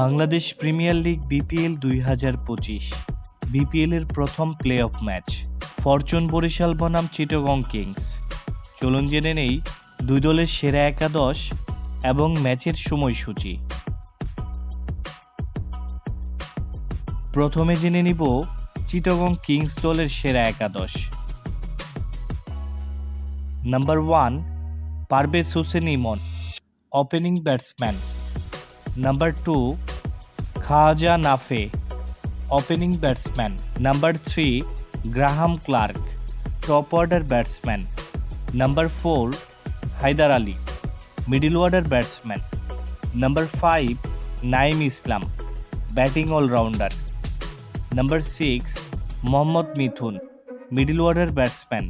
Bangladesh premier league BPL ২০২৫ বিপিএলের প্রথম playoff match fortune Barishal বনাম চিটাগং কিংস। চলুন জেনে নেই দুই দলের সেরা একাদশ এবং ম্যাচের সময়সূচি। প্রথমে জেনে নিব চিটাগং কিংস দলের সেরা একাদশ। Number 1 Parvez Hossain Emon, opening batsman. Number 2 Khawaja Nafay, opening batsman. Number 3 Graham Clarke, top order batsman. Number 4 Haider Ali, middle order batsman. Number 5 Naim Islam, batting allrounder. Number 6 Mohammad Mithun, middle order batsman.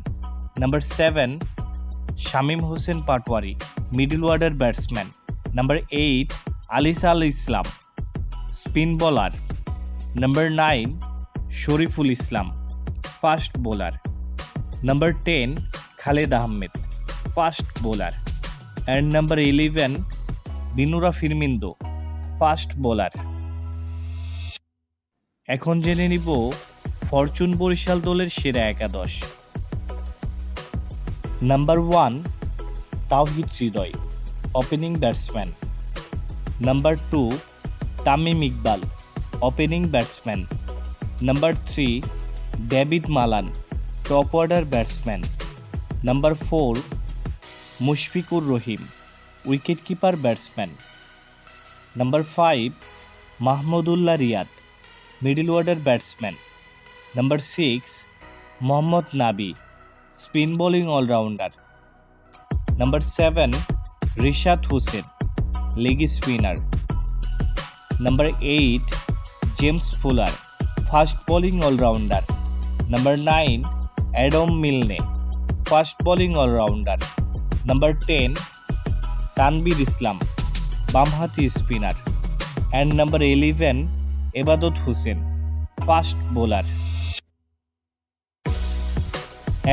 Number 7 Shamim Hossain Patwari, middle order batsman. Number 8 Alis Al Islam, spin bowler. Number 9 Shoriful Islam, fast bowler. Number 10 Khaled Ahmed, fast bowler. And number 11 Binura Fernando, fast bowler. এখন জেনে নিব Fortune Barishal দলের সেরা একাদশ। Number 1 Towhid Hridoy, opening batsman. Number 2 Tamim Iqbal, opening batsman. Number 3 David Malan, top order batsman. Number 4 Mushfiqur Rahim, wicket keeper batsman. Number 5 Mahmudullah Riyad, middle order batsman. Number 6 Mohammad Nabi, spin bowling allrounder. Number 7 Rishad Hossain, leg spinner. Number 8 James Fuller, fast bowling allrounder. Number 9 Adam Milne, fast bowling allrounder. Number 10 Tanvir Islam, বামহাতি spinner. And number 11 এবাদত Hossain, fast bowler.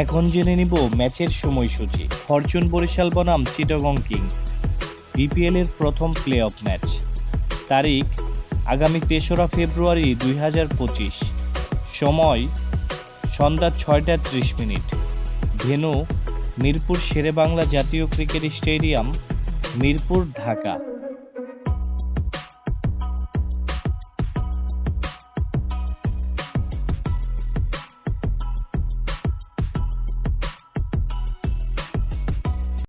এখন জেনে নিব ম্যাচের সময়সূচি। Fortune Barishal বনাম Chittagong Kings BPL এর প্রথম প্লে অফ ম্যাচ। তারিখ আগামী 3রা ফেব্রুয়ারি 2025। সময় সন্ধ্যা 6টা 30 মিনিট। ভেন্যু মিরপুর শেরেবাংলা জাতীয় ক্রিকেট স্টেডিয়াম, মিরপুর, ঢাকা।